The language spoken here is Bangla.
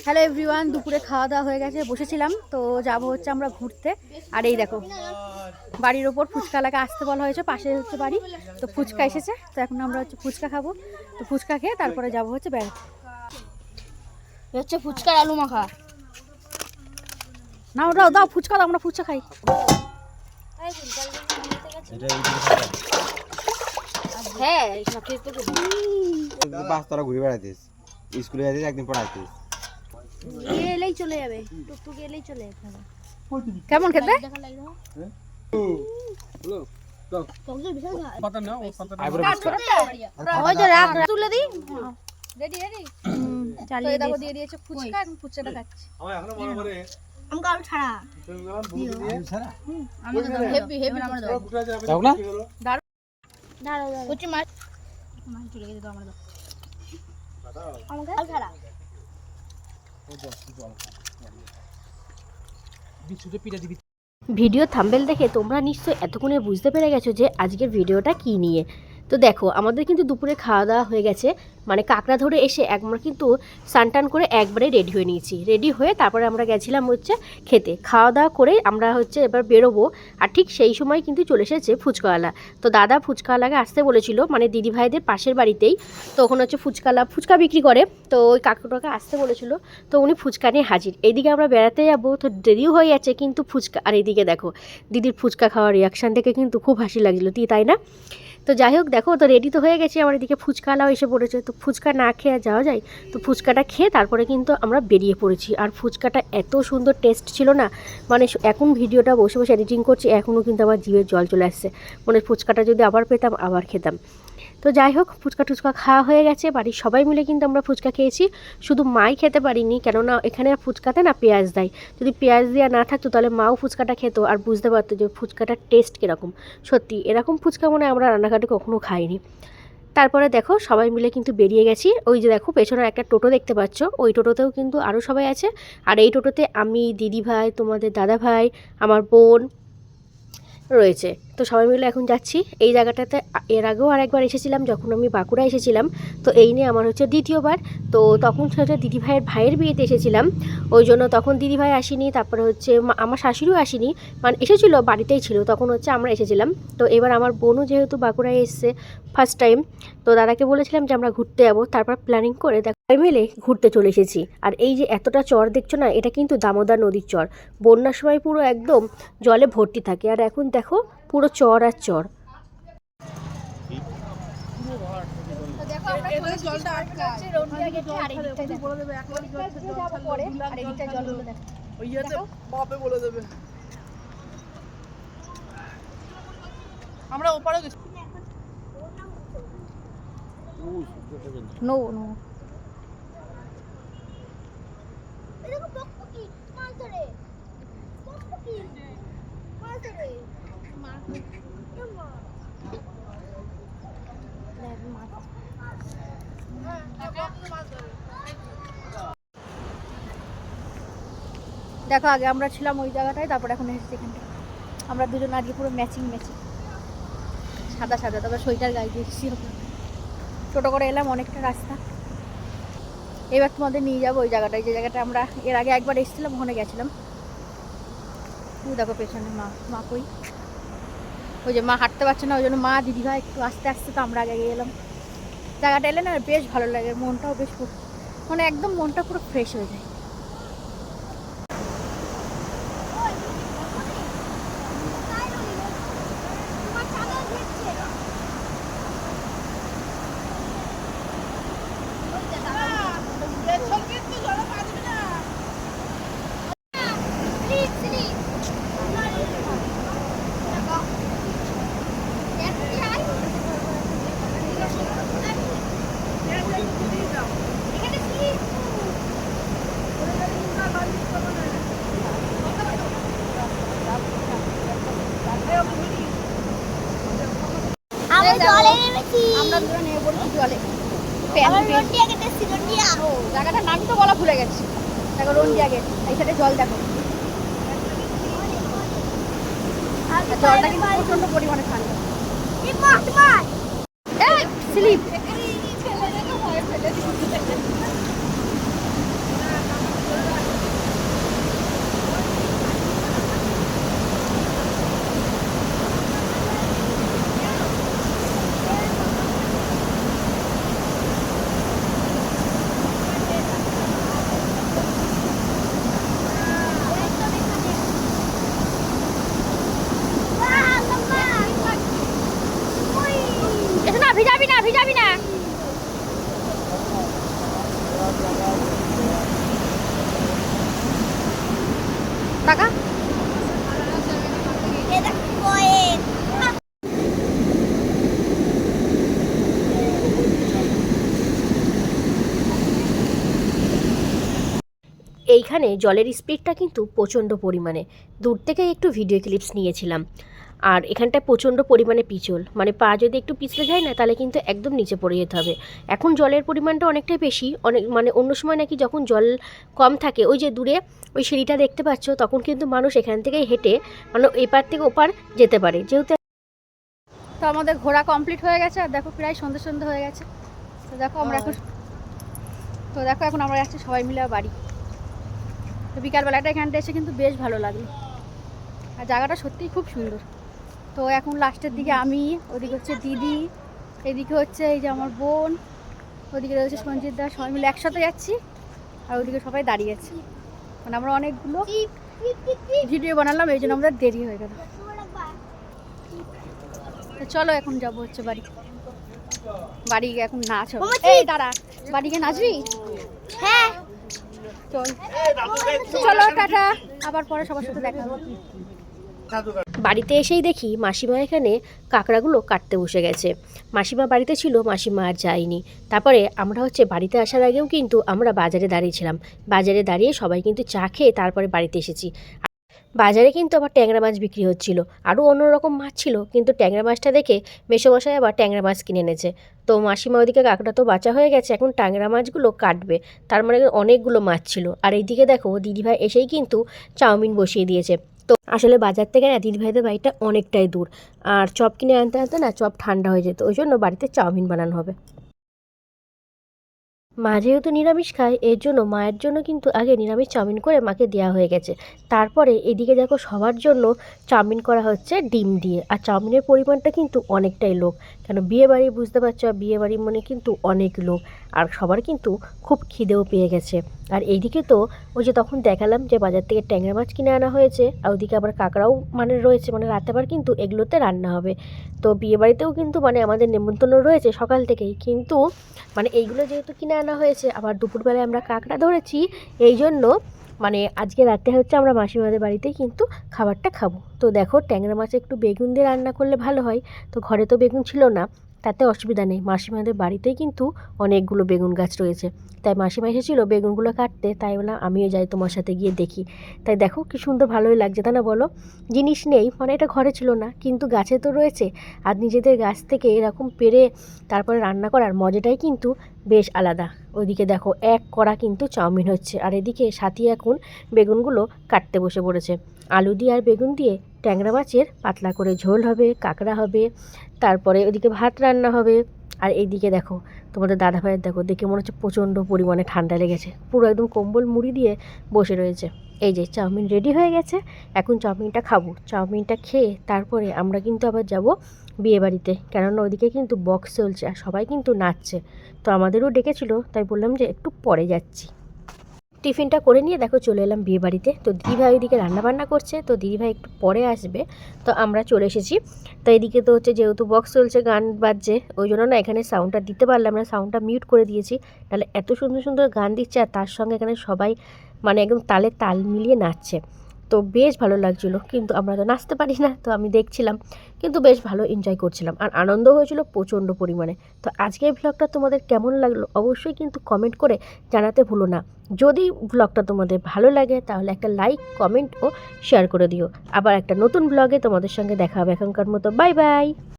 হ্যালো এভরিওয়ান, দুপুরে খাওয়া দাওয়া হয়ে গেছে, বসেছিলাম। তো যাব হচ্ছে আমরা ঘুরতে। আর এই দেখো, বাড়ির ওপর ফুচকালাকে আসতে বলা হয়েছে, পাশে হচ্ছে বাড়ি। তো ফুচকা এসেছে, তো এখন আমরা হচ্ছে ফুচকা খাবো। তো ফুচকা খেয়ে তারপরে যাব হচ্ছে বেড়াতে। হচ্ছে ফুচকার আলু মাখা। না ওটাও দাও, ফুচকা দাও, আমরা ফুচকা খাই। হ্যাঁ, তোরা ঘুরে বেড়াতিস, স্কুলে যাচ্ছিস, একদিন পড়াইতিস, এলেই চলে যাবে, টুকটুক এলেই চলে যাবে। কেমন খেতে? তুলে দিই। দিয়ে দিয়েছে ফুচকা, এখন ফুচকাটা খাচ্ছি। আমি আলু ছাড়া হেভি হেভি আমার দাও। দাও না দাঁড়াও কুচি মাছ চলে গেছে, দাও আমার দাও। আমাকে আলু ছাড়া ভিডিও থাম্বনেল দেখে তোমরা নিশ্চয়ই এতক্ষণে বুঝতে পেরে গেছো যে আজকের ভিডিওটা কী নিয়ে। তো দেখো, আমাদের কিন্তু দুপুরে খাওয়া দাওয়া হয়ে গেছে, মানে কাঁকড়া ধরে এসে আমরা কিন্তু স্নান করে একবারে রেডি হয়ে নিয়েছি। রেডি হয়ে তারপরে আমরা গেছিলাম হচ্ছে খেতে। খাওয়া দাওয়া করে আমরা হচ্ছে এবার বেরোবো। আর ঠিক সেই সময় কিন্তু চলে এসেছে ফুচকাওয়ালা। তো দাদা ফুচকাওয়ালাকে আসতে বলেছিল, মানে দিদিভাইদের পাশের বাড়িতেই। তো ওখানে হচ্ছে ফুচকা বিক্রি করে। তো ওই কাকুটাকে আসতে বলেছিল, তো উনি ফুচকা নিয়ে হাজির। এইদিকে আমরা বেড়াতে যাবো, তো দেরিও হয়ে যাচ্ছে, কিন্তু ফুচকা। আর এইদিকে দেখো, দিদির ফুচকা খাওয়ার রিয়াকশান দেখে কিন্তু খুব হাসি লাগছিলো, তাই না? তো যাই হোক, দেখো তো রেডি তো হয়ে গেছি, আমার এদিকে ফুচকালাও এসে পড়েছে। তো ফুচকা না খেয়ে আর যাওয়া যায়, তো ফুচকাটা খেয়ে তারপরে কিন্তু আমরা বেরিয়ে পড়েছি। আর ফুচকাটা এত সুন্দর টেস্ট ছিল না, মানে এখন ভিডিওটা বসে বসে এডিটিং করছি, এখনও কিন্তু আমার জিভের জল চলে আসছে। মানে ফুচকাটা যদি আবার পেতাম আবার খেতাম। তো যাই হোক, ফুচকা টুচকা খাওয়া হয়ে গেছে, বাড়ির সবাই মিলে কিন্তু আমরা ফুচকা খেয়েছি। শুধু মাই খেতে পারিনি, কেননা এখানে ফুচকাতে না পেঁয়াজ দেয়। যদি পেঁয়াজ দেওয়া না থাকতো তাহলে মাও ফুচকাটা খেত আর বুঝতে পারতো যে ফুচকাটার টেস্ট কীরকম। সত্যি এরকম ফুচকা মনে হয় আমরা রান্নাঘাটে কখনো খাইনি। তারপরে দেখো, সবাই মিলে কিন্তু বেরিয়ে গেছি। ওই যে দেখো পেছনে একটা টোটো দেখতে পাচ্ছ, ওই টোটোতেও কিন্তু আরও সবাই আছে। আর এই টোটোতে আমি, দিদিভাই, তোমাদের দাদাভাই, আমার বোন রয়েছে। তো সবাই মিলে এখন যাচ্ছি এই জায়গাটাতে। এর আগেও আরেকবার এসেছিলাম, যখন আমি বাঁকুড়া এসেছিলাম। তো এই নিয়ে আমার হচ্ছে দ্বিতীয়বার। তো তখন হচ্ছে দিদিভাইয়ের ভাইয়ের বিয়েতে এসেছিলাম, ওই জন্য তখন দিদিভাই আসেনি। তারপরে হচ্ছে আমার শাশুড়িও আসেনি, মানে এসেছিলো, বাড়িতেই ছিল, তখন হচ্ছে আমরা এসেছিলাম। তো এবার আমার বোনও যেহেতু বাঁকুড়ায় এসছে ফার্স্ট টাইম, তো দাদাকে বলেছিলাম যে আমরা ঘুরতে যাবো। তারপর প্ল্যানিং করে সবাই মিলে ঘুরতে চলে এসেছি। আর এই যে এতটা চর দেখছো না, এটা কিন্তু দামোদর নদীর চর। বন্যার সময় পুরো একদম জলে ভর্তি থাকে, আর এখন দেখো পুরো চর আর চর। আমরা ওপারে গেছি। নো নো দেখো, আগে আমরা ছিলাম ওই জায়গাটায়, তারপর এখন এসেছি এখানটা। আমরা দুজন আজকে পুরো ম্যাচিং সাদা সাদা, তবে সোয়েটার গায়ে দিয়েছি। টোটো করে এলাম অনেকটা রাস্তা। এবার তোমাদের নিয়ে যাবো ওই জায়গাটায়, যে জায়গাটা আমরা এর আগে একবার এসেছিলাম, ওখানে গেছিলাম। তুই দেখো পেছনে মা কই, ওই যে মা হাঁটতে পারছে না, ওই জন্য মা দিদিভাই একটু আস্তে আস্তে, তো আমরা আগে গেলাম। জায়গাটা এলে না বেশ ভালো লাগে, মনটাও বেশ, মানে একদম মনটা পুরো ফ্রেশ হয়ে যায়। আমরা দুজন নেমে পড়েছি জলে। জায়গাটার নামই তো বলা ভুলে গেছি। দেখো রন্ডিয়া গেট, এই সাইডে জল দেখো, জলটা কিন্তু প্রচন্ড পরিমাণে ঠান্ডা। স্লিপ টাকা এইখানে জলের স্পিডটা কিন্তু প্রচণ্ড পরিমাণে, দূর থেকে একটু ভিডিও ক্লিপস নিয়েছিলাম। আর এখানটায় প্রচণ্ড পরিমাণে পিছল, মানে পা যদি একটু পিছলে যায় না তাহলে কিন্তু একদম নিচে পড়ে যেতে হবে। এখন জলের পরিমাণটা অনেকটাই বেশি, মানে অন্য সময় নাকি যখন জল কম থাকে ওই যে দূরে ওই সিঁড়িটা দেখতে পাচ্ছ, তখন কিন্তু মানুষ এখান থেকেই হেঁটে মানে এপার থেকে ওপার যেতে পারে। যেহেতু তো আমাদের ঘোরা কমপ্লিট হয়ে গেছে, আর দেখো প্রায় সন্ধ্যে সন্ধ্যে হয়ে গেছে। তো দেখো আমরা এখন আমরা যাচ্ছি সবাই মিলে বাড়ি। তো বিকালবেলাটা এখানটা এসে কিন্তু বেশ ভালো লাগলো, আর জায়গাটা সত্যিই খুব সুন্দর। তো এখন লাস্টের দিকে আমি, ওদিকে হচ্ছে দিদি, এদিকে হচ্ছে এই যে আমার বোন, ওদিকে রয়েছে সঞ্জিত দা, সবাই মিলে একসাথে যাচ্ছি। আর ওদিকে সবাই দাঁড়িয়ে আছে, মানে আমরা অনেকগুলো ভিডিও বানালাম, এই জন্য আমাদের দেরি হয়ে গেল। তো চলো এখন যাবো হচ্ছে বাড়ি গিয়ে এখন নাচ হবে। এই দাঁড়া, বাড়ি গিয়ে নাচবি? হ্যাঁ চলো টাটা, আবার পরে সবার সাথে দেখা হবে। বাড়িতে এসেই দেখি মাসিমা এখানে কাঁকড়াগুলো কাটতে বসে গেছে। মাসিমা বাড়িতে ছিল, মাসিমা আর যায়নি। তারপরে আমরা হচ্ছে বাড়িতে আসার আগেও কিন্তু আমরা বাজারে দাঁড়িয়েছিলাম। বাজারে দাঁড়িয়ে সবাই কিন্তু চা খেয়ে তারপরে বাড়িতে এসেছি। বাজারে কিন্তু আবার ট্যাংরা মাছ বিক্রি হচ্ছিল, আরও অন্যরকম মাছ ছিল, কিন্তু ট্যাংরা মাছটা দেখে মেসোমশাই আবার ট্যাংরা মাছ কিনে এনেছে। তো মাসিমা ওদিকে কাঁকড়া তো বাঁচা হয়ে গেছে, এখন ট্যাংরা মাছগুলো কাটবে। তার মানে অনেকগুলো মাছ ছিল। আর এইদিকে দেখো দিদিভাই এসেই কিন্তু চাউমিন বসিয়ে দিয়েছে। তো আসলে বাজার থেকে না দিদিভাইদের বাড়িটা অনেকটাই দূর, আর চপ কিনে আনতে আনতে না চপ ঠান্ডা হয়ে যেত, ওই জন্য বাড়িতে চাউমিন বানানো হবে। মা যেহেতু নিরামিষ খায়, এর জন্য মায়ের জন্য কিন্তু আগে নিরামিষ চাউমিন করে মাকে দেওয়া হয়ে গেছে। তারপরে এদিকে দেখো সবার জন্য চাউমিন করা হচ্ছে ডিম দিয়ে। আর চাউমিনের পরিমাণটা কিন্তু অনেকটাই লোক, কেন বিয়েবাড়ি বুঝতে পারছো, বিয়েবাড়ি মানে কিন্তু অনেক লোক, আর সবার কিন্তু খুব খিদেও পেয়ে গেছে। আর এইদিকে তো ওই যে তখন দেখালাম যে বাজার থেকে ট্যাংরা মাছ কিনে আনা হয়েছে, আর ওইদিকে আবার কাঁকড়াও মানে রয়েছে, মানে রাতে আবার কিন্তু এগুলোতে রান্না হবে। তো বিয়েবাড়িতেও কিন্তু মানে আমাদের নেমন্তন্ন রয়েছে সকাল থেকেই, কিন্তু মানে এইগুলো যেহেতু কিনে আনা হয়েছে, আবার দুপুরবেলায় আমরা কাঁকড়া ধরেছি, এই জন্য মানে আজকে রাতে হচ্ছে আমরা মাসিমাদের বাড়িতেই কিন্তু খাবারটা খাবো। তো দেখো ট্যাংরা মাছে একটু বেগুন দিয়ে রান্না করলে ভালো হয়, তো ঘরে তো বেগুন ছিল না, তাতে অসুবিধা নেই, মাসিমাদের বাড়িতেই কিন্তু অনেকগুলো বেগুন গাছ রয়েছে। তাই মাসিমা এসেছিলো বেগুনগুলো কাটতে, তাই বললাম আমিও যাই তোমার সাথে গিয়ে দেখি। তাই দেখো কি সুন্দর, ভালোই লাগছে তাই না বলো? জিনিস নেই মানে এটা ঘরে ছিল না, কিন্তু গাছে তো রয়েছে, আর নিজেদের গাছ থেকে এরকম পেরে তারপরে রান্না করার মজাটাই কিন্তু বেশ আলাদা। ওইদিকে দেখো এক কড়া কিন্তু চাউমিন হচ্ছে, আর এদিকে সাথী এখন বেগুনগুলো কাটতে বসে পড়েছে। আলু দিয়ে আর বেগুন দিয়ে ট্যাংরা মাছের পাতলা করে ঝোল হবে, কাঁকড়া হবে, তারপরে ওইদিকে ভাত রান্না হবে। আর এইদিকে দেখো তোমাদের দাদাভাইয়ের দেখো, দেখে মনে হচ্ছে প্রচণ্ড পরিমাণে ঠান্ডা লেগেছে, পুরো একদম কম্বল মুড়ি দিয়ে বসে রয়েছে। এই যে চাউমিন রেডি হয়ে গেছে, এখন চাউমিনটা খাবো। চাউমিনটা খেয়ে তারপরে আমরা কিন্তু আবার যাব বিয়েবাড়িতে, কেননা ওইদিকে কিন্তু বক্স চলছে আর সবাই কিন্তু নাচছে। তো আমাদেরও ডেকেছিল, তাই বললাম যে একটু পরে যাচ্ছি। টিফিনটা করে নিয়ে দেখো চলে এলাম বিয়েবাড়িতে। তো দিদিভাই ওইদিকে রান্নাবান্না করছে, তো দিদিভাই একটু পরে আসবে, তো আমরা চলে এসেছি। তো এদিকে তো হচ্ছে যেহেতু বক্স চলছে, গান বাজছে, ওই জন্য না এখানে সাউন্ডটা দিতে পারলাম না, সাউন্ডটা মিউট করে দিয়েছি। তাহলে এত সুন্দর সুন্দর গান দিচ্ছে, আর তার সঙ্গে এখানে সবাই মানে একদম তালে তাল মিলিয়ে নাচছে, তো বেশ ভালো লাগছিলো। কিন্তু আমরা তো নাচতে পারি না, তো আমি দেখছিলাম, কিন্তু বেশ ভালো এনজয় করছিলাম, আর আনন্দ হয়েছিল প্রচণ্ড পরিমাণে। তো আজকের ব্লগটা তোমাদের কেমন লাগলো অবশ্যই কিন্তু কমেন্ট করে জানাতে ভুলো না। যদি ব্লগটা তোমাদের ভালো লাগে তাহলে একটা লাইক, কমেন্ট ও শেয়ার করে দিও। আবার একটা নতুন ব্লগে তোমাদের সঙ্গে দেখা হবে। এখনকার মতো বাই বাই।